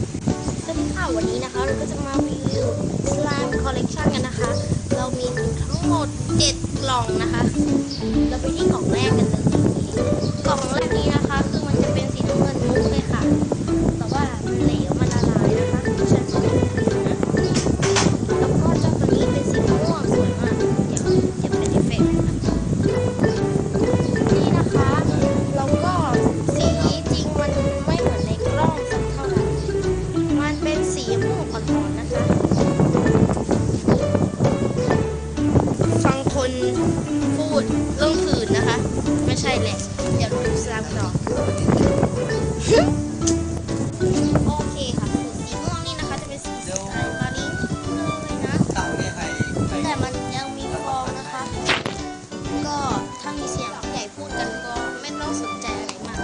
สวัสดีค่ะวันนี้นะคะเราก็จะมารีวิว Slime Collection กันนะคะเรามีทั้งหมด7กล่องนะคะเราไปที่กล่องแรกกันเลยกล่องแรกนี้นะคะคือมันจะเป็นสีน้ำเงินมุกเลยค่ะแต่ว่ามันเหลวมันละลายนะคะใช้ตัวนี้นะแล้วก็เจ้าตัวนี้เป็นสีม่วงสวยมากเดี๋ยวจะเป็นเอฟเฟกต์นี่นะคะแล้วก็สีจริงมันไม่เหมือนในกล้องสักเท่าไหร่มันเป็นสีม่วงอ่อนๆนะคะฟังคนพูดเรื่องผื่นนะคะไม่ใช่แหละเดี๋ยวดูสลับต่อโอเคค่ะสีม่วงนี่นะคะจะเป็นสีสไตล์มารินเลยนะแต่มันยังมีฟองนะคะก็ถ้ามีเสียงผู้ใหญ่พูดกันก็ไม่ต้องสนใจอะไรมาก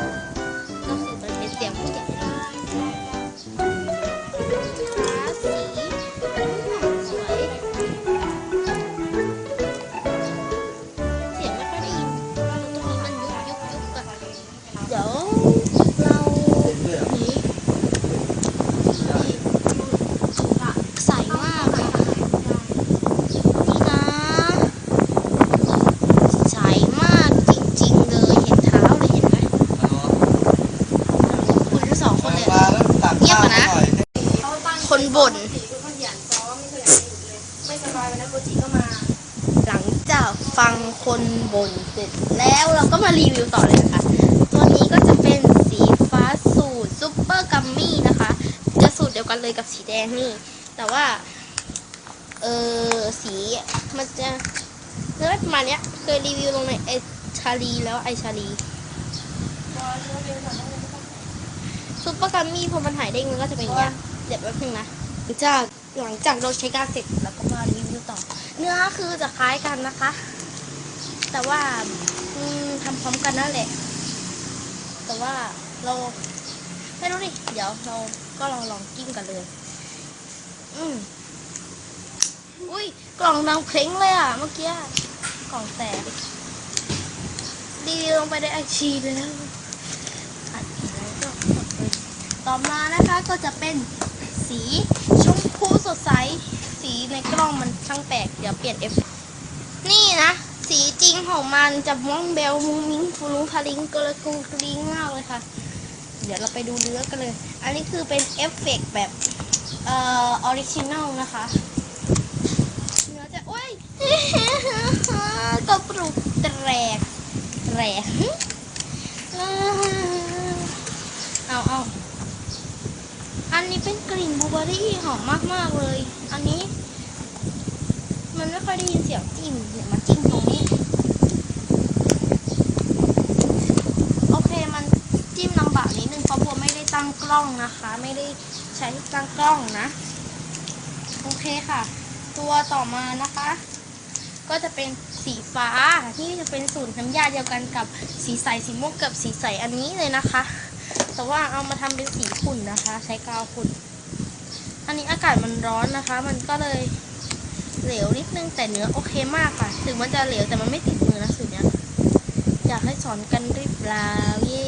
ก็คือมันเป็นเสียงผู้ใหญ่สีสวยเสียงไม่ค่อยได้ยินตรงนี้มันยุบอะเดี๋ยวเรานี้ใสมากค่ะนี่นะใสมากจริงๆเลยเห็นเท้าเลยเห็นไหมคุณทั้งสองคนเลยเงียบก่อนนะคนบ่นไม่สบายวันนั้นโกจิก็มาหลังจากฟังคนบ่นเสร็จแล้วเราก็มารีวิวต่อเลยนะคะตัวนี้ก็จะเป็นสีฟ้าสูตรซุปเปอร์กัมมี่นะคะจะสูตรเดียวกันเลยกับสีแดงนี่แต่ว่าสีมันจะเนื้อประมาณเนี้ยเคยรีวิวลงในไอชาลีแล้วไอชาลีซุปเปอร์กัมมี่พอมันหายเด้งมันก็จะเป็นอย่างเงี้ยเดี๋ยวแป๊บนึงนะหลังจากเราใช้การเสร็จแล้วก็มารีวิวต่อเนื้อคือจะคล้ายกันนะคะแต่ว่าทำพร้อมกันนั่นแหละแต่ว่าเราไม่รู้ดิเดี๋ยวเราก็ลองกิ้งกันเลยอุ้ยกล่องดังเพลงเลยอ่ะเมื่อกี้กล่องแตกรีวิวลงไปในไอจีเลยแล้วอัดแล้วก็หมดเลยต่อมานะคะก็จะเป็นสีชมพูสดใสสีในกล้องมันช่างแปลกเดี๋ยวเปลี่ยนเอฟนี่นะสีจริงของมันจะม่วงเบลมุ้งมิ้งฟูรุงทาริงกระกุงกริ้งมากเลยค่ะเดี๋ยวเราไปดูเนื้อกันเลยอันนี้คือเป็นเอฟเฟกต์แบบออริจินัลนะคะเนื้อจะโอ้ยกระปรุกแตกเอาอันนี้เป็นกลิ่นบลูเบอร์รี่หอมมากๆเลยอันนี้มันไม่ค่อยได้ยินเสียงจิ้มเดี๋ยวมาจิ้มตรงนี้โอเคมันจิ้มลำบากนิดนึงเพราะบัวไม่ได้ตั้งกล้องนะคะไม่ได้ใช้ตั้งกล้องนะโอเคค่ะตัวต่อมานะคะก็จะเป็นสีฟ้าที่จะเป็นสูตรน้ำยาเดียวกันกับสีใสสีม่วงกับสีใสอันนี้เลยนะคะแต่ว่าเอามาทำเป็นสีขุ่นนะคะใช้กาวขุ่นอันนี้อากาศมันร้อนนะคะมันก็เลยเหลวนิดนึงแต่เนื้อโอเคมากค่ะถึงมันจะเหลวแต่มันไม่ติดมือนะสูตรเนี้ยอยากให้สอนกันหรือเปล่าเย่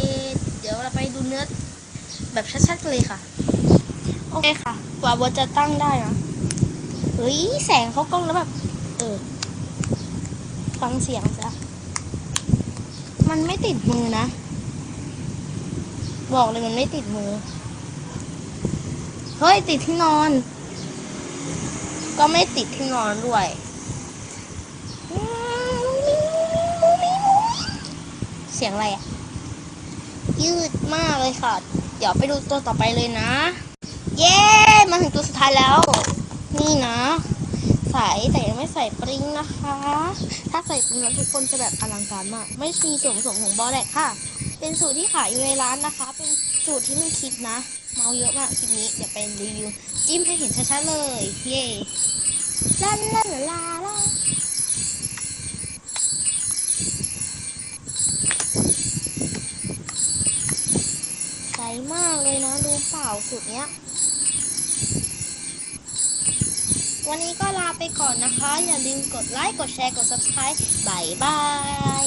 เดี๋ยวเราไปดูเนื้อแบบชัดๆเลยค่ะโอเคค่ะกว่าบัวจะตั้งได้นะเฮ้ยแสงเข้ากล้องแล้วแบบฟังเสียงจ้ะมันไม่ติดมือนะบอกเลยมันไม่ติดมือเฮ้ยติดที่นอนก็ไม่ติดที่นอนด้วยเสียงอะไรอ่ะยืดมากเลยค่ะเดี๋ยวไปดูตัวต่อไปเลยนะเย้มาถึงตัวสุดท้ายแล้วนี่นะใส่แต่ยังไม่ใส่ปริ้งนะคะถ้าใส่ปริ้งแล้วทุกคนจะแบบอลังการมากไม่มีส่วนผสมของบอแดกค่ะเป็นสูตรที่ขายอยู่ในร้านนะคะเป็นสูตรที่ไม่คิดนะเมาเยอะมากคลิปนี้เดี๋ยวไปรีวิวจิ้มให้เห็นชัดๆเลยเย่ลาลาลาลาลาใสมากเลยนะดูเปล่าสูตรเนี้ยวันนี้ก็ลาไปก่อนนะคะอย่าลืมกดไลค์กดแชร์กด Subscribe บ๊ายบาย